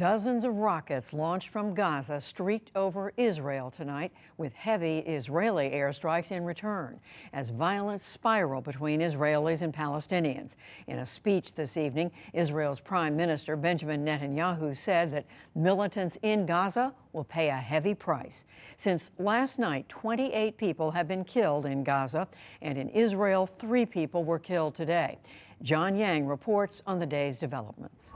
Dozens of rockets launched from Gaza streaked over Israel tonight, with heavy Israeli airstrikes in return, as violence spiraled between Israelis and Palestinians. In a speech this evening, Israel's Prime Minister Benjamin Netanyahu said that militants in Gaza will pay a heavy price. Since last night, 28 people have been killed in Gaza, and in Israel, 3 people were killed today. John Yang reports on the day's developments.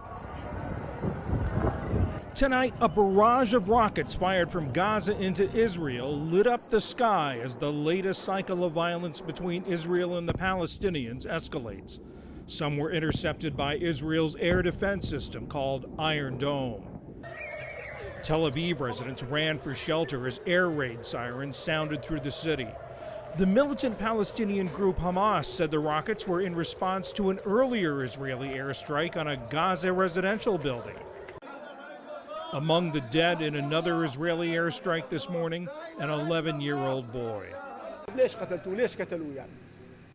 Tonight, a barrage of rockets fired from Gaza into Israel lit up the sky as the latest cycle of violence between Israel and the Palestinians escalates. Some were intercepted by Israel's air defense system called Iron Dome. Tel Aviv residents ran for shelter as air raid sirens sounded through the city. The militant Palestinian group Hamas said the rockets were in response to an earlier Israeli airstrike on a Gaza residential building. Among the dead in another Israeli airstrike this morning, an 11-year-old boy.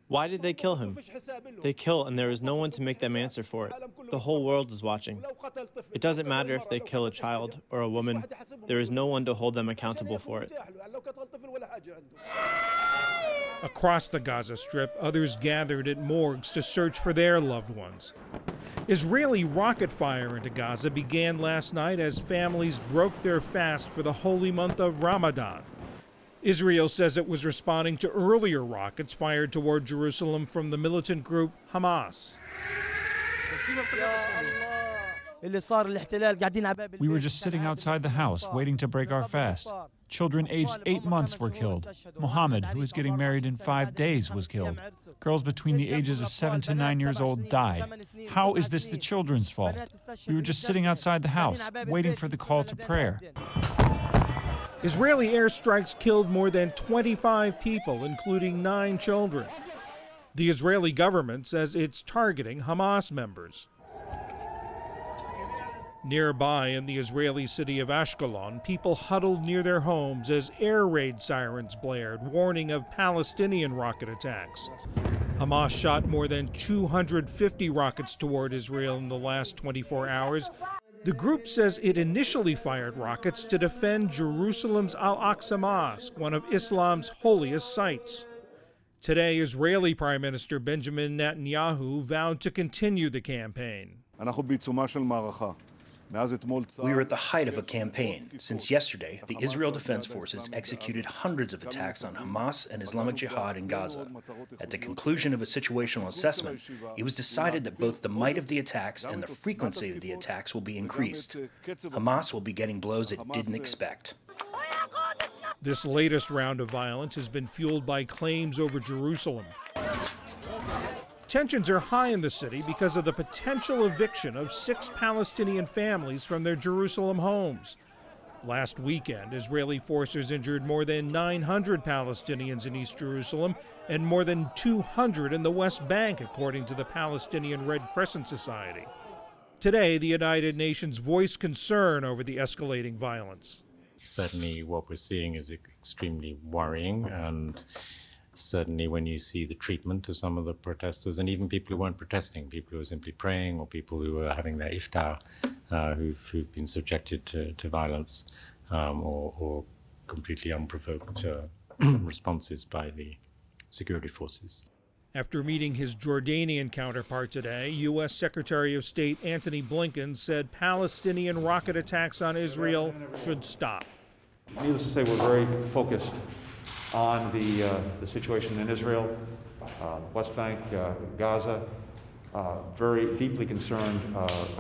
Why did they kill him? They kill, and there is no one to make them answer for it. The whole world is watching. It doesn't matter if they kill a child or a woman. There is no one to hold them accountable for it. Across the Gaza Strip, others gathered at morgues to search for their loved ones. Israeli rocket fire into Gaza began last night as families broke their fast for the holy month of Ramadan. Israel says it was responding to earlier rockets fired toward Jerusalem from the militant group Hamas. We were just sitting outside the house, waiting to break our fast. Children aged 8 months were killed. Mohammed, who was getting married in 5 days, was killed. Girls between the ages of 7 to 9 years old died. How is this the children's fault? We were just sitting outside the house, waiting for the call to prayer. Israeli airstrikes killed more than 25 people, including 9 children. The Israeli government says it's targeting Hamas members. Nearby in the Israeli city of Ashkelon, people huddled near their homes as air raid sirens blared, warning of Palestinian rocket attacks. Hamas shot more than 250 rockets toward Israel in the last 24 hours. The group says it initially fired rockets to defend Jerusalem's Al-Aqsa Mosque, one of Islam's holiest sites. Today, Israeli Prime Minister Benjamin Netanyahu vowed to continue the campaign. We are at the height of a campaign. Since yesterday, the Israel Defense Forces executed hundreds of attacks on Hamas and Islamic Jihad in Gaza. At the conclusion of a situational assessment, it was decided that both the might of the attacks and the frequency of the attacks will be increased. Hamas will be getting blows it didn't expect. This latest round of violence has been fueled by claims over Jerusalem. Tensions are high in the city because of the potential eviction of 6 Palestinian families from their Jerusalem homes. Last weekend, Israeli forces injured more than 900 Palestinians in East Jerusalem and more than 200 in the West Bank, according to the Palestinian Red Crescent Society. Today, the United Nations voiced concern over the escalating violence. Certainly what we're seeing is extremely worrying, and certainly when you see the treatment of some of the protesters, and even people who weren't protesting, people who were simply praying, or people who were having their iftar, who've been subjected to violence or completely unprovoked responses by the security forces. After meeting his Jordanian counterpart today, U.S. Secretary of State Antony Blinken said Palestinian rocket attacks on Israel should stop. Needless to say, we're very focused on the situation in Israel, West Bank, Gaza, very deeply concerned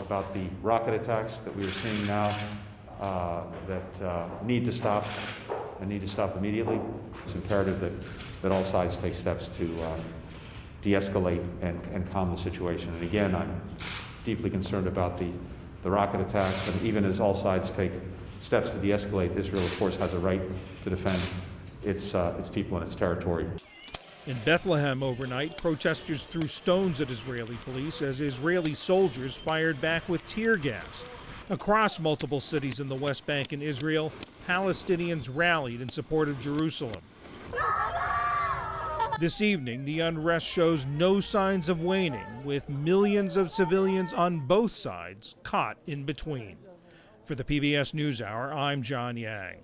about the rocket attacks that we are seeing now that need to stop and need to stop immediately. It's imperative that all sides take steps to de-escalate and calm the situation. And again, I'm deeply concerned about the rocket attacks, and even as all sides take steps to de-escalate, Israel, of course, has a right to defend its people and its territory. In Bethlehem overnight, protesters threw stones at Israeli police as Israeli soldiers fired back with tear gas. Across multiple cities in the West Bank and Israel, Palestinians rallied in support of Jerusalem. This evening, the unrest shows no signs of waning, with millions of civilians on both sides caught in between. For the PBS NewsHour, I'm John Yang.